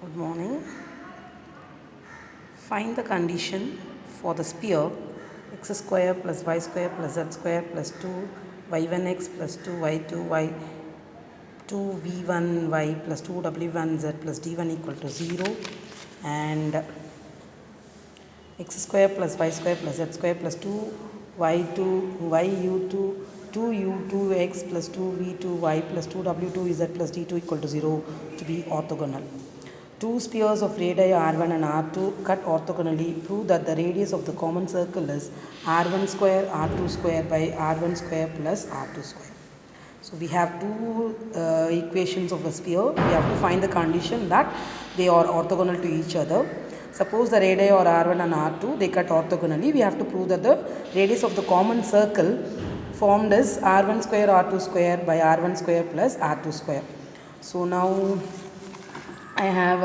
Good morning. Find the condition for the sphere x square plus y square plus z square plus 2 y1x plus 2 y2 y 2 v1y plus 2 w1z plus d1 equal to 0 and x square plus y square plus z square plus 2 y2 yu2 2u2x plus 2v2y plus 2w2z plus d2 equal to 0 to be orthogonal. Two spheres of radii r1 and r2 cut orthogonally prove that the radius of the common circle is r1 square r2 square by r1 square plus r2 square. So we have two equations of a sphere. We have to find the condition that they are orthogonal to each other. Suppose the radii are r1 and r2, they cut orthogonally. We have to prove that the radius of the common circle formed is r1 square r2 square by r1 square plus r2 square. So now I have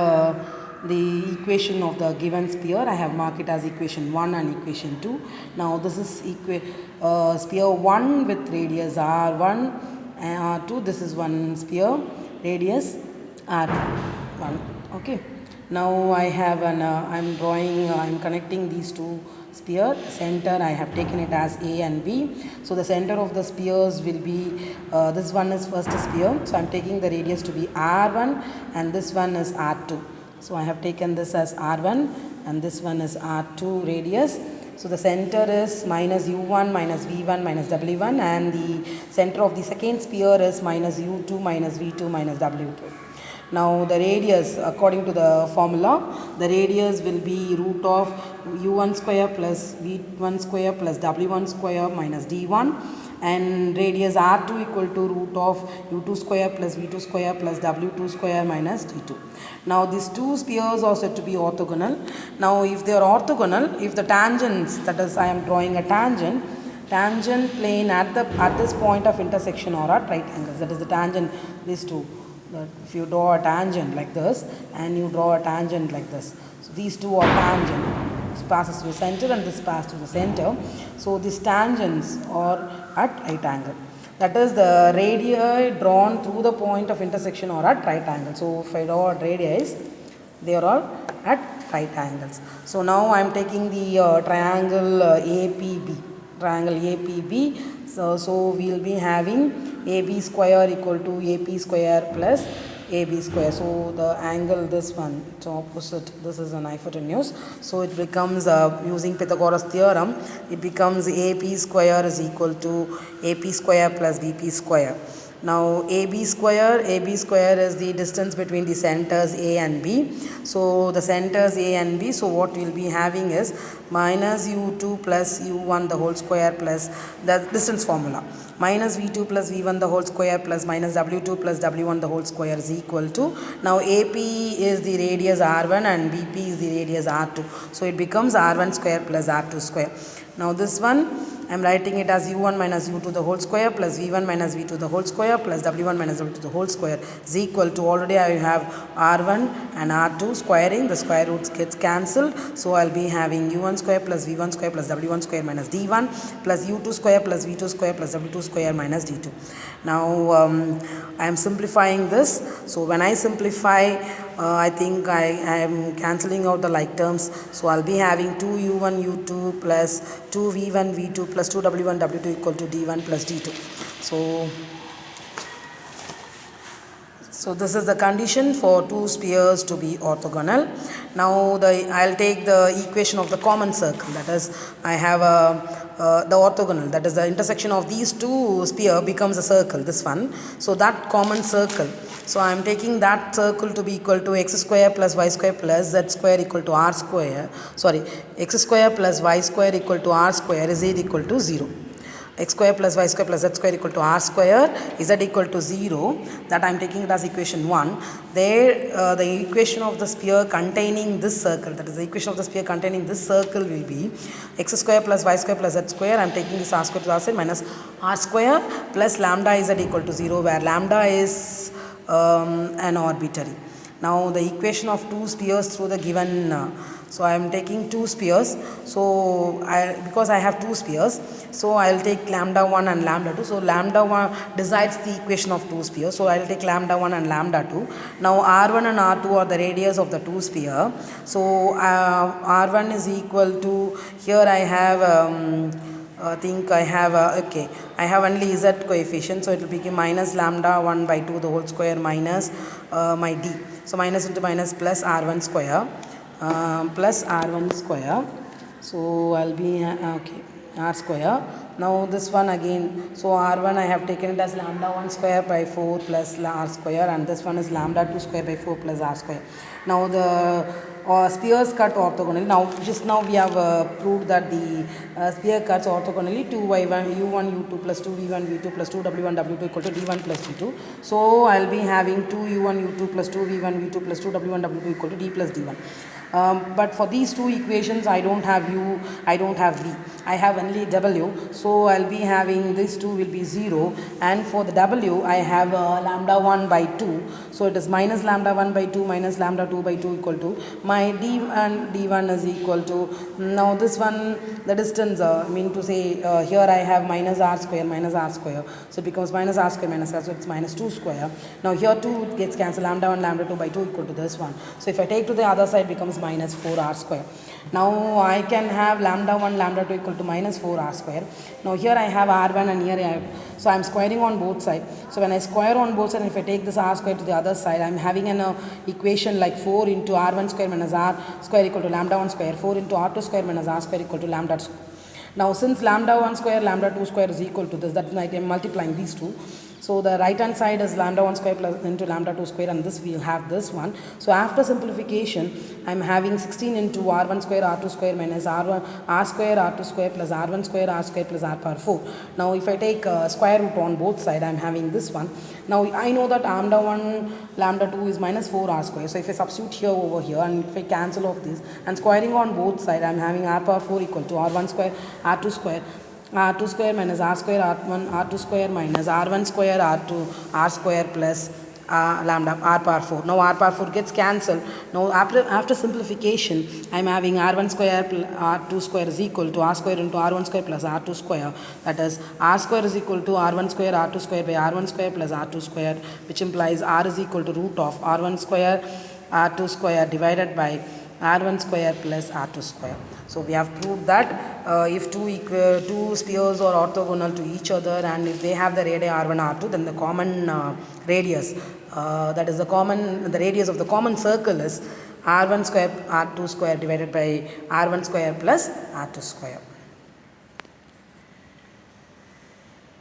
the equation of the given sphere. I have marked it as equation 1 and equation 2. Now this is sphere 1 with radius r1 and r2. This is one sphere, radius r1. Okay. Now I have I'm drawing, I'm connecting these two sphere. Center I have taken it as A and B. So the center of the spheres will be, this one is first sphere. So I am taking the radius to be R1 and this one is R2. So I have taken this as R1 and this one is R2 radius. So the center is minus U1 minus V1 minus W1 and the center of the second sphere is minus U2 minus V2 minus W2. Now the radius, according to the formula, the radius will be root of u1 square plus v1 square plus w1 square minus d1 and radius r2 equal to root of u2 square plus v2 square plus w2 square minus d2. Now these two spheres are said to be orthogonal. Now if they are orthogonal, if the tangents, that is I am drawing a tangent plane at this point of intersection are at right angles, that is the tangent, these two. That if you draw a tangent like this and you draw a tangent like this, so these two are tangent, this passes to the center and this passes to the center, so these tangents are at right angle, that is the radii drawn through the point of intersection are at right angle. So if I draw radii, they are all at right angles. So now I am taking the triangle APB. So we will be having AB square equal to AP square plus AB square. So the angle, this one, it's opposite, this is an hypotenuse. So it becomes, using Pythagoras theorem, it becomes AP square is equal to AP square plus BP square. Now AB square is the distance between the centers A and B. So the centers A and B, so what we will be having is minus U2 plus U1 the whole square plus the distance formula. Minus V2 plus V1 the whole square plus minus W2 plus W1 the whole square is equal to, now AP is the radius R1 and BP is the radius R2. So it becomes R1 square plus R2 square. Now this one I am writing it as U1 minus U2 the whole square plus V1 minus V2 the whole square plus W1 minus W2 the whole square is equal to, already I have R1 and R2 squaring, the square roots gets cancelled. So I will be having U1 square plus V1 square plus W1 square minus D1 plus U2 square plus V2 square plus W2 square minus D2. Now I am simplifying this. So when I simplify, I think I am cancelling out the like terms. So I will be having 2u1 u2 plus 2v1 v2 plus 2w1 w2 equal to d1 plus d2. So this is the condition for two spheres to be orthogonal. Now I will take the equation of the common circle, that is I have the orthogonal, that is the intersection of these two spheres becomes a circle, this one. So that common circle, so I am taking that circle to be equal to x square plus y square plus z square equal to r square, x square plus y square equal to r square is equal to 0. X square plus y square plus z square equal to r square, z equal to 0, that I am taking it as equation 1. There the equation of the sphere containing this circle, that is the equation of the sphere containing this circle will be x square plus y square plus z square, I am taking this r square to the r side minus r square plus lambda z equal to 0, where lambda is an arbitrary. Now the equation of two spheres through the given, so I am taking two spheres, so because I have two spheres, so I will take lambda 1 and lambda 2. So lambda 1 decides the equation of two spheres, so I will take lambda 1 and lambda 2. Now r1 and r2 are the radius of the two sphere, so r1 is equal to, here I have I think I have okay, I have only z coefficient, so it will become minus lambda 1 by 2 the whole square minus my d, so minus into minus plus r1 square plus r1 square, so I'll be okay, r square. Now this one again, so r1 I have taken it as lambda 1 square by 4 plus r square, and this one is lambda 2 square by 4 plus r square. Now the spheres cut orthogonally. Now just now we have proved that the sphere cuts orthogonally to y1 u1 u2 plus 2 v1 v2 plus 2 w1 w2 equal to d1 plus d2. So I'll be having 2 u1 u2 plus 2 v1 v2 plus 2 w1 w2 equal to d plus d1. But for these two equations I don't have u, I don't have v, I have only w, so I'll be having this 2 will be 0, and for the w I have lambda 1 by 2, so it is minus lambda 1 by 2 minus lambda 2 by 2 equal to my d and d1 is equal to, now this one the distance, I mean to say here I have minus r square, so it becomes minus r square minus r, so it's minus 2 square. Now here 2 gets cancelled, lambda 1 lambda 2 by 2 equal to this one, so if I take to the other side becomes minus 4r square. Now I can have lambda 1 lambda 2 equal to minus 4r square. Now here I have r1 and here I have, so I am squaring on both sides. So when I square on both sides, if I take this r square to the other side, I am having an equation like 4 into r1 square minus r square equal to lambda 1 square, 4 into r2 square minus r square equal to lambda square. Now since lambda 1 square lambda 2 square is equal to this, that means I am multiplying these two. So the right hand side is lambda 1 square plus into lambda 2 square, and this we will have this one. So after simplification I am having 16 into r1 square r2 square minus r1 r square r2 square plus r1 square r square plus r power 4. Now if I take square root on both sides, I am having this one. Now I know that lambda 1 lambda 2 is minus 4r square, so if I substitute here over here and if I cancel off this and squaring on both sides, I am having r power 4 equal to r1 square r2 square r2 square minus r square r1 r2 square minus r1 square r2 r square plus lambda r power 4. Now r power 4 gets cancelled. Now after simplification I am having r1 square plus r2 square is equal to r square into r1 square plus r2 square, that is r square is equal to r1 square r2 square by r1 square plus r2 square, which implies r is equal to root of r1 square r2 square divided by r1 square plus r2 square. So we have proved that if two spheres are orthogonal to each other and if they have the radii r1 r2, then the common radius, that is the radius of the common circle is r1 square r2 square divided by r1 square plus r2 square.